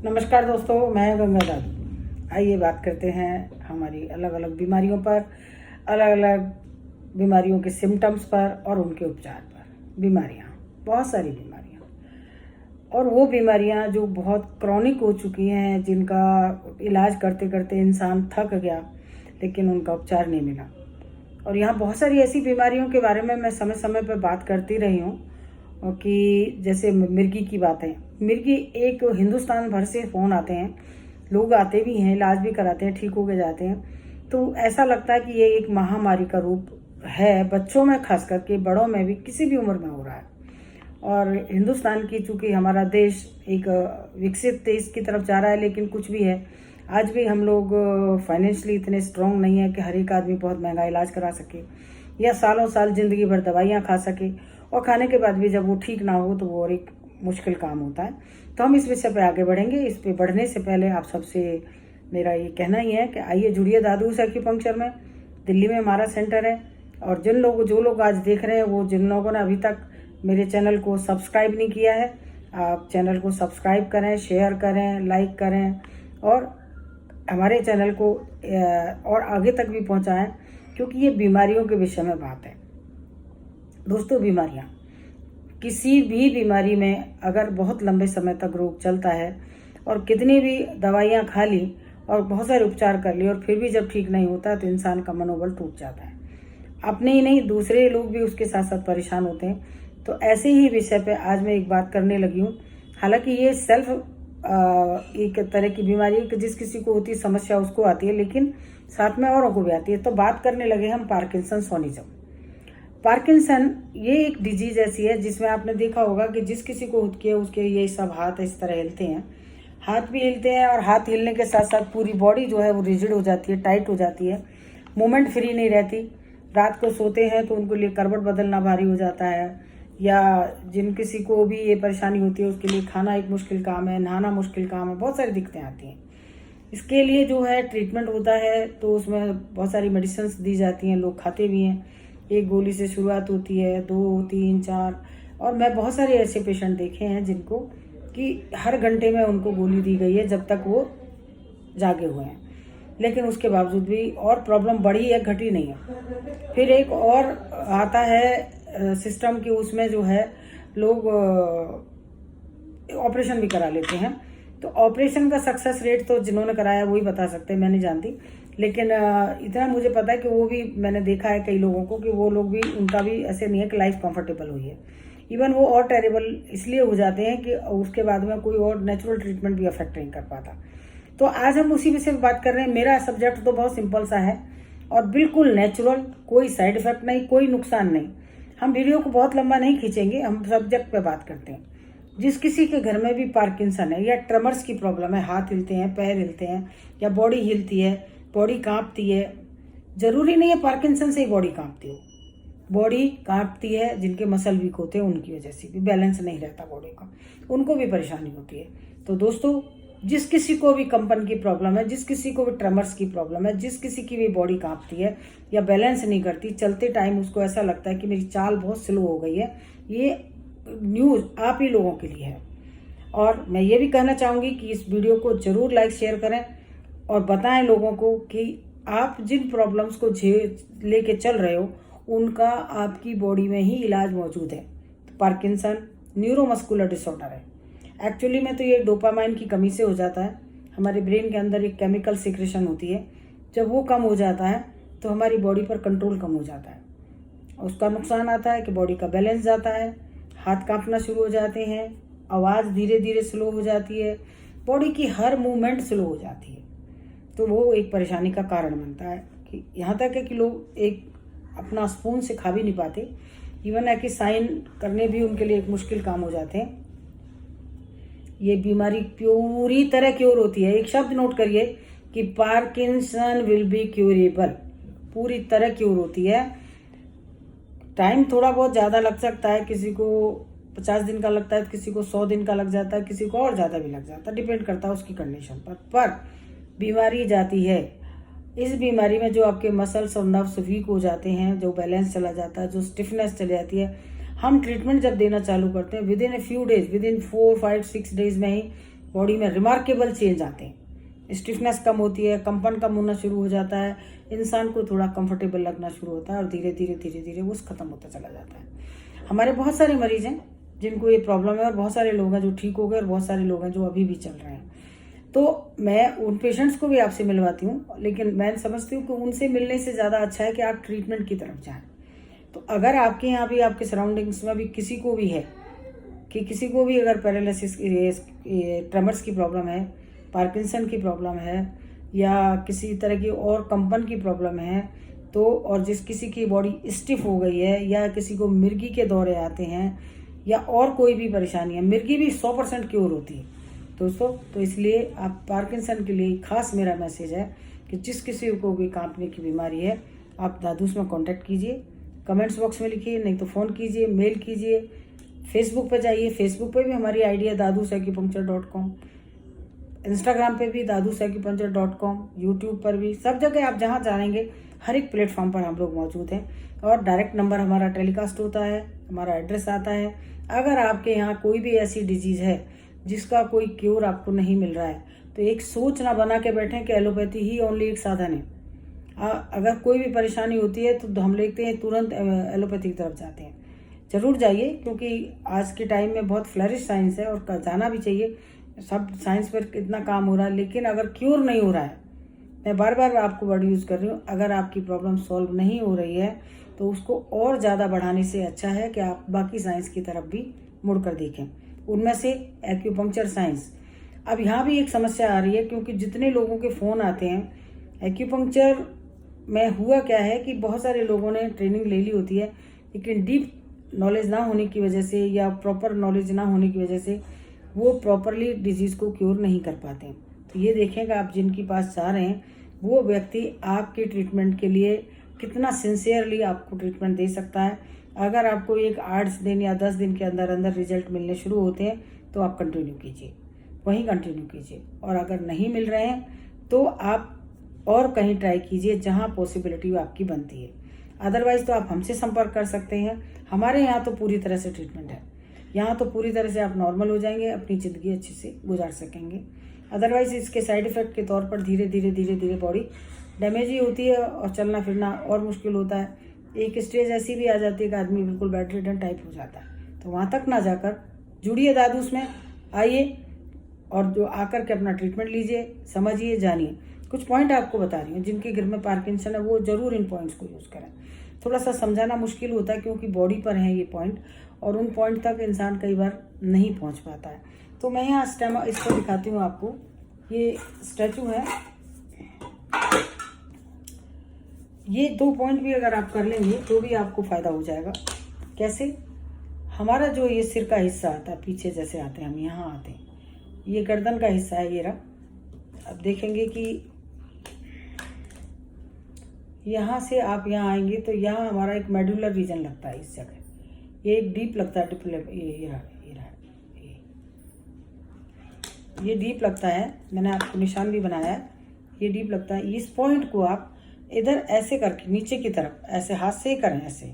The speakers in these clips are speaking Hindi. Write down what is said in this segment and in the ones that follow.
नमस्कार दोस्तों, मैं गंगा दादी। आइए बात करते हैं हमारी अलग अलग बीमारियों पर, अलग अलग बीमारियों के सिम्टम्स पर और उनके उपचार पर। बीमारियाँ, बहुत सारी बीमारियाँ, और वो बीमारियाँ जो बहुत क्रॉनिक हो चुकी हैं, जिनका इलाज करते करते इंसान थक गया लेकिन उनका उपचार नहीं मिला। और यहाँ बहुत सारी ऐसी बीमारियों के बारे में मैं समय समय पर बात करती रही हूँ कि जैसे मिर्गी की बात है। मिर्गी एक हिंदुस्तान भर से फ़ोन आते हैं, लोग आते भी हैं, इलाज भी कराते हैं, ठीक हो के जाते हैं। तो ऐसा लगता है कि ये एक महामारी का रूप है, बच्चों में खास करके, बड़ों में भी, किसी भी उम्र में हो रहा है। और हिंदुस्तान की, चूँकि हमारा देश एक विकसित देश की तरफ जा रहा है, लेकिन कुछ भी है, आज भी हम लोग फाइनेंशियली इतने स्ट्रॉन्ग नहीं है कि हर एक आदमी बहुत महंगा इलाज करा सके या सालों साल ज़िंदगी भर दवाइयाँ खा सके, और खाने के बाद भी जब वो ठीक ना हो तो वो और एक मुश्किल काम होता है। तो हम इस विषय पे आगे बढ़ेंगे। इस पे बढ़ने से पहले आप सबसे मेरा ये कहना ही है कि आइए जुड़िए दादूस एक्यूपंक्चर में। दिल्ली में हमारा सेंटर है। और जो लोग आज देख रहे हैं, वो जिन लोगों ने अभी तक मेरे चैनल को सब्सक्राइब नहीं किया है, आप चैनल को सब्सक्राइब करें, शेयर करें, लाइक करें और हमारे चैनल को और आगे तक भी पहुंचाएं, क्योंकि ये बीमारियों के विषय में बात है। दोस्तों, बीमारियां, किसी भी बीमारी में अगर बहुत लंबे समय तक रोग चलता है और कितनी भी दवाइयां खा ली और बहुत सारे उपचार कर लिए और फिर भी जब ठीक नहीं होता तो इंसान का मनोबल टूट जाता है। अपने ही नहीं, दूसरे लोग भी उसके साथ साथ परेशान होते हैं। तो ऐसे ही विषय पे आज मैं एक बात करने लगी हूँ। हालांकि ये एक तरह की बीमारी है कि जिस किसी को होती है समस्या उसको आती है, लेकिन साथ में औरों को भी आती है। तो बात करने लगे हम पार्किंसनिज्म। पार्किंसन ये एक डिजीज ऐसी है जिसमें आपने देखा होगा कि जिस किसी को होती है उसके ये सब हाथ इस तरह हिलते हैं, हाथ भी हिलते हैं, और हाथ हिलने के साथ साथ पूरी बॉडी जो है वो रिजिड हो जाती है, टाइट हो जाती है, मूवमेंट फ्री नहीं रहती। रात को सोते हैं तो उनके लिए करवट बदलना भारी हो जाता है, या जिन किसी को भी ये परेशानी होती है उसके लिए खाना एक मुश्किल काम है, नहाना मुश्किल काम है, बहुत सारी दिक्कतें आती हैं। इसके लिए जो है ट्रीटमेंट होता है, तो उसमें बहुत सारी मेडिसिन दी जाती हैं, लोग खाते भी हैं। एक गोली से शुरुआत होती है, 2, 3, 4, और मैं बहुत सारे ऐसे पेशेंट देखे हैं जिनको कि हर घंटे में उनको गोली दी गई है जब तक वो जागे हुए हैं, लेकिन उसके बावजूद भी और प्रॉब्लम बढ़ी है, घटी नहीं है। फिर एक और आता है सिस्टम कि उसमें जो है लोग ऑपरेशन भी करा लेते हैं। तो ऑपरेशन का सक्सेस रेट तो जिन्होंने कराया वही बता सकते हैं, मैं नहीं जानती, लेकिन इतना मुझे पता है कि वो भी मैंने देखा है कई लोगों को कि वो लोग भी, उनका भी ऐसे नहीं है कि लाइफ कंफर्टेबल हुई है। इवन वो और टेरेबल इसलिए हो जाते हैं कि उसके बाद में कोई और नेचुरल ट्रीटमेंट भी अफेक्ट नहीं कर पाता। तो आज हम उसी विषय में बात कर रहे हैं। मेरा सब्जेक्ट तो बहुत सिंपल सा है और बिल्कुल नेचुरल, कोई साइड इफेक्ट नहीं, कोई नुकसान नहीं। हम वीडियो को बहुत लंबा नहीं खींचेंगे, हम सब्जेक्ट पे बात करते हैं। जिस किसी के घर में भी पार्किंसन है या ट्रमर्स की प्रॉब्लम है, हाथ हिलते हैं, पैर हिलते हैं, या बॉडी हिलती है, बॉडी कांपती है, जरूरी नहीं है पार्किंसन से ही बॉडी कांपती हो, बॉडी कांपती है, जिनके मसल वीक होते हैं उनकी वजह से भी, बैलेंस नहीं रहता बॉडी का, उनको भी परेशानी होती है। तो दोस्तों, जिस किसी को भी कंपन की प्रॉब्लम है, जिस किसी को भी ट्रमर्स की प्रॉब्लम है, जिस किसी की भी बॉडी कांपती है या बैलेंस नहीं करती, चलते टाइम उसको ऐसा लगता है कि मेरी चाल बहुत स्लो हो गई है, ये न्यूज़ आप ही लोगों के लिए है। और मैं ये भी कहना चाहूँगी कि इस वीडियो को ज़रूर लाइक शेयर करें और बताएं लोगों को कि आप जिन प्रॉब्लम्स को लेके चल रहे हो उनका आपकी बॉडी में ही इलाज मौजूद है। तो पार्किंसन न्यूरोमस्कुलर डिसऑर्डर है। एक्चुअली में तो ये डोपामाइन की कमी से हो जाता है। हमारे ब्रेन के अंदर एक केमिकल सिक्रेशन होती है, जब वो कम हो जाता है तो हमारी बॉडी पर कंट्रोल कम हो जाता है। उसका नुकसान आता है कि बॉडी का बैलेंस जाता है, हाथ कांपना शुरू हो जाते हैं, आवाज़ धीरे धीरे स्लो हो जाती है, बॉडी की हर मूवमेंट स्लो हो जाती है। तो वो एक परेशानी का कारण बनता है कि यहाँ तक है कि लोग एक अपना स्पून से खा भी नहीं पाते, इवन है कि साइन करने भी उनके लिए एक मुश्किल काम हो जाते हैं। ये बीमारी पूरी तरह क्योर होती है। एक शब्द नोट करिए कि पार्किंसन विल बी क्यूरेबल, पूरी तरह क्योर होती है। टाइम थोड़ा बहुत ज़्यादा लग सकता है, किसी को 50 दिन का लगता है, किसी को 100 दिन का लग जाता है, किसी को और ज़्यादा भी लग जाता है, डिपेंड करता है उसकी कंडीशन पर बीमारी जाती है। इस बीमारी में जो आपके मसल्स और नर्व्स वीक हो जाते हैं, जो बैलेंस चला जाता है, जो स्टिफनेस चली जाती है, हम ट्रीटमेंट जब देना चालू करते हैं with in a few days, with in 4, 5, 6 days में ही बॉडी में रिमार्केबल चेंज आते हैं। स्टिफनेस कम होती है, कंपन कम होना शुरू हो जाता है, इंसान को थोड़ा कंफर्टेबल लगना शुरू होता है और धीरे धीरे वो ख़त्म होता चला जाता है। हमारे बहुत सारे मरीज हैं जिनको ये प्रॉब्लम है और बहुत सारे लोग हैं जो ठीक हो गए और बहुत सारे लोग हैं जो अभी भी चल रहे हैं। तो मैं उन पेशेंट्स को भी आपसे मिलवाती हूँ, लेकिन मैं समझती हूँ कि उनसे मिलने से ज़्यादा अच्छा है कि आप ट्रीटमेंट की तरफ जाएँ। तो अगर आपके यहाँ भी, आपके सराउंडिंग्स में भी किसी को भी है कि किसी को भी अगर पैरालिसिस, ट्रेमर्स की प्रॉब्लम है, पार्किंसन की प्रॉब्लम है या किसी तरह की और कंपन की प्रॉब्लम है, तो और किसी की बॉडी स्टिफ हो गई है या किसी को मिर्गी के दौरे आते हैं या और कोई भी परेशानी है, मिर्गी भी 100% क्योर होती है दोस्तों। तो इसलिए आप पार्किंसन के लिए खास मेरा मैसेज है कि जिस किसी को भी कांपने की बीमारी है, आप दादूस में कांटेक्ट कीजिए, कमेंट्स बॉक्स में लिखिए, नहीं तो फ़ोन कीजिए, मेल कीजिए, फेसबुक पे जाइए, फेसबुक पे भी हमारी आईडी है dadusacupuncture.com, इंस्टाग्राम पे भी dadusacupuncture.com, यूट्यूब पर भी, सब जगह आप जहाँ जानेंगे हर एक प्लेटफॉर्म पर हम लोग मौजूद हैं। और डायरेक्ट नंबर हमारा टेलीकास्ट होता है, हमारा एड्रेस आता है। अगर आपके यहाँ कोई भी ऐसी डिजीज़ है जिसका कोई क्योर आपको नहीं मिल रहा है, तो एक सोच ना बना के बैठें कि एलोपैथी ही ओनली एक साधन है। अगर कोई भी परेशानी होती है तो हम लेते हैं तुरंत एलोपैथी की तरफ जाते हैं। ज़रूर जाइए, क्योंकि आज के टाइम में बहुत फ्लरिश साइंस है और जाना भी चाहिए। सब साइंस पर कितना काम हो रहा है, लेकिन अगर क्योर नहीं हो रहा है, मैं बार बार आपको वर्ड यूज़ कर रही हूँ, अगर आपकी प्रॉब्लम सॉल्व नहीं हो रही है तो उसको और ज़्यादा बढ़ाने से अच्छा है कि आप बाकी साइंस की तरफ भी मुड़कर देखें। उनमें से एक्यूपंक्चर साइंस। अब यहाँ भी एक समस्या आ रही है, क्योंकि जितने लोगों के फ़ोन आते हैं, एक्यूपंक्चर में हुआ क्या है कि बहुत सारे लोगों ने ट्रेनिंग ले ली होती है, लेकिन डीप नॉलेज ना होने की वजह से या प्रॉपर नॉलेज ना होने की वजह से वो प्रॉपरली डिजीज़ को क्योर नहीं कर पाते हैं। तो ये देखेंगे आप जिनके पास जा रहे हैं वो व्यक्ति आपके ट्रीटमेंट के लिए कितना सिंसियरली आपको ट्रीटमेंट दे सकता है। अगर आपको एक 8 दिन या 10 दिन के अंदर अंदर रिजल्ट मिलने शुरू होते हैं तो आप कंटिन्यू कीजिए, वहीं कंटिन्यू कीजिए। और अगर नहीं मिल रहे हैं तो आप और कहीं ट्राई कीजिए जहां पॉसिबिलिटी आपकी बनती है। अदरवाइज तो आप हमसे संपर्क कर सकते हैं। हमारे यहाँ तो पूरी तरह से ट्रीटमेंट है, यहाँ तो पूरी तरह से आप नॉर्मल हो जाएंगे, अपनी ज़िंदगी अच्छे से गुजार सकेंगे। अदरवाइज इसके साइड इफ़ेक्ट के तौर पर धीरे धीरे बॉडी डैमेज ही होती है और चलना फिरना और मुश्किल होता है। एक स्टेज ऐसी भी आ जाती है कि आदमी बिल्कुल बेड रिडन टाइप हो जाता है। तो वहाँ तक ना जाकर जुड़िए दादूस में, आइए और जो आकर के अपना ट्रीटमेंट लीजिए, समझिए, जानिए। कुछ पॉइंट आपको बता रही हूँ, जिनके घर में पार्किंसन है वो ज़रूर इन पॉइंट्स को यूज़ करें। थोड़ा सा समझाना मुश्किल होता है क्योंकि बॉडी पर है ये पॉइंट, और उन पॉइंट तक इंसान कई बार नहीं पहुंच पाता है। तो मैं यहाँ इसको दिखाती हूँ आपको। ये स्टैचू है, ये 2 पॉइंट भी अगर आप कर लेंगे तो भी आपको फ़ायदा हो जाएगा। कैसे? हमारा जो ये सिर का हिस्सा आता है, पीछे जैसे आते हैं हम, यहाँ आते हैं, ये गर्दन का हिस्सा है, ये रहा। अब देखेंगे कि यहाँ से आप यहाँ आएंगे तो यहाँ हमारा एक मेडुलर रीजन लगता है इस जगह, ये एक डीप लगता है, ये डीप लगता है। मैंने आपको निशान भी बनाया है, ये डीप लगता है। इस पॉइंट को आप इधर ऐसे करके नीचे की तरफ ऐसे हाथ से करें, ऐसे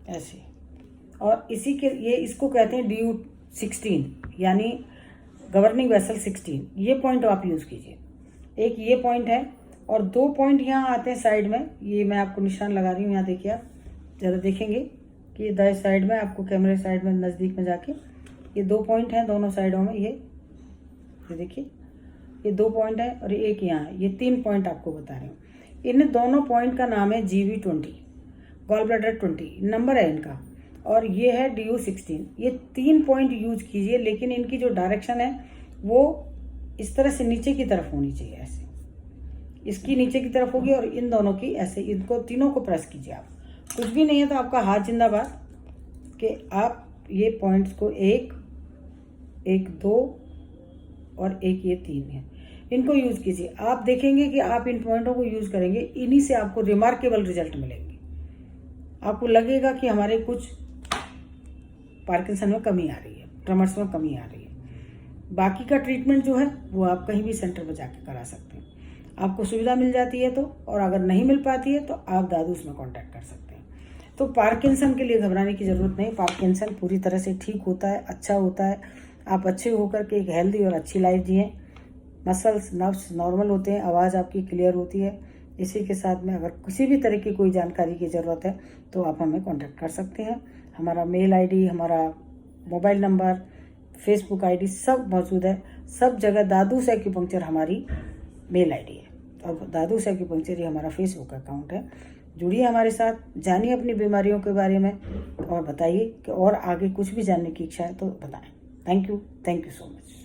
ऐसे, और इसी के ये इसको कहते हैं DU16 यानी गवर्निंग वेसल 16। ये पॉइंट आप यूज़ कीजिए। एक ये पॉइंट है और 2 पॉइंट यहाँ आते हैं साइड में। ये मैं आपको निशान लगा रही हूँ, यहाँ देखिए, आप ज़्यादा देखेंगे कि ये दाएं साइड में, आपको कैमरे साइड में नज़दीक में जाके ये 2 पॉइंट हैं दोनों साइडों में। ये देखिए, ये 2 पॉइंट है और एक यहाँ है। ये 3 पॉइंट आपको बता रही हूँ। इन दोनों पॉइंट का नाम है GV20, गॉल ब्लैडर 20 नंबर है इनका, और ये है DU16। ये 3 पॉइंट यूज कीजिए, लेकिन इनकी जो डायरेक्शन है वो इस तरह से नीचे की तरफ होनी चाहिए, ऐसे इसकी नीचे की तरफ होगी और इन दोनों की ऐसे, इनको तीनों को प्रेस कीजिए। आप कुछ भी नहीं है तो आपका हाथ जिंदाबाद कि आप ये पॉइंट्स को 1, 2 और 1 ये 3 है, इनको यूज कीजिए। आप देखेंगे कि आप इन पॉइंटों को यूज करेंगे, इन्हीं से आपको रिमार्केबल रिजल्ट मिलेंगे। आपको लगेगा कि हमारे कुछ पार्किंसन में कमी आ रही है, ट्रमर्स में कमी आ रही है। बाकी का ट्रीटमेंट जो है वो आप कहीं भी सेंटर पर जाके करा सकते हैं, आपको सुविधा मिल जाती है तो। और अगर नहीं मिल पाती है तो आप दादूस में कांटेक्ट कर सकते हैं। तो पार्किंसन के लिए घबराने की ज़रूरत नहीं, पार्किंसन पूरी तरह से ठीक होता है, अच्छा होता है। आप अच्छे होकर के एक हेल्दी और अच्छी लाइफ जिएं। मसल्स नर्व्स नॉर्मल होते हैं, आवाज़ आपकी क्लियर होती है। इसी के साथ में अगर किसी भी तरह की कोई जानकारी की ज़रूरत है तो आप हमें कांटेक्ट कर सकते हैं। हमारा मेल आईडी, हमारा मोबाइल नंबर, फेसबुक आईडी सब मौजूद है। सब जगह दादूस एक्यूपंक्चर हमारी मेल आईडी है और दादूस एक्यूपंक्चर ही हमारा फेसबुक अकाउंट है। जुड़िए हमारे साथ, जानिए अपनी बीमारियों के बारे में और बताइए कि और आगे कुछ भी जानने की इच्छा है तो बताएं। Thank you so much.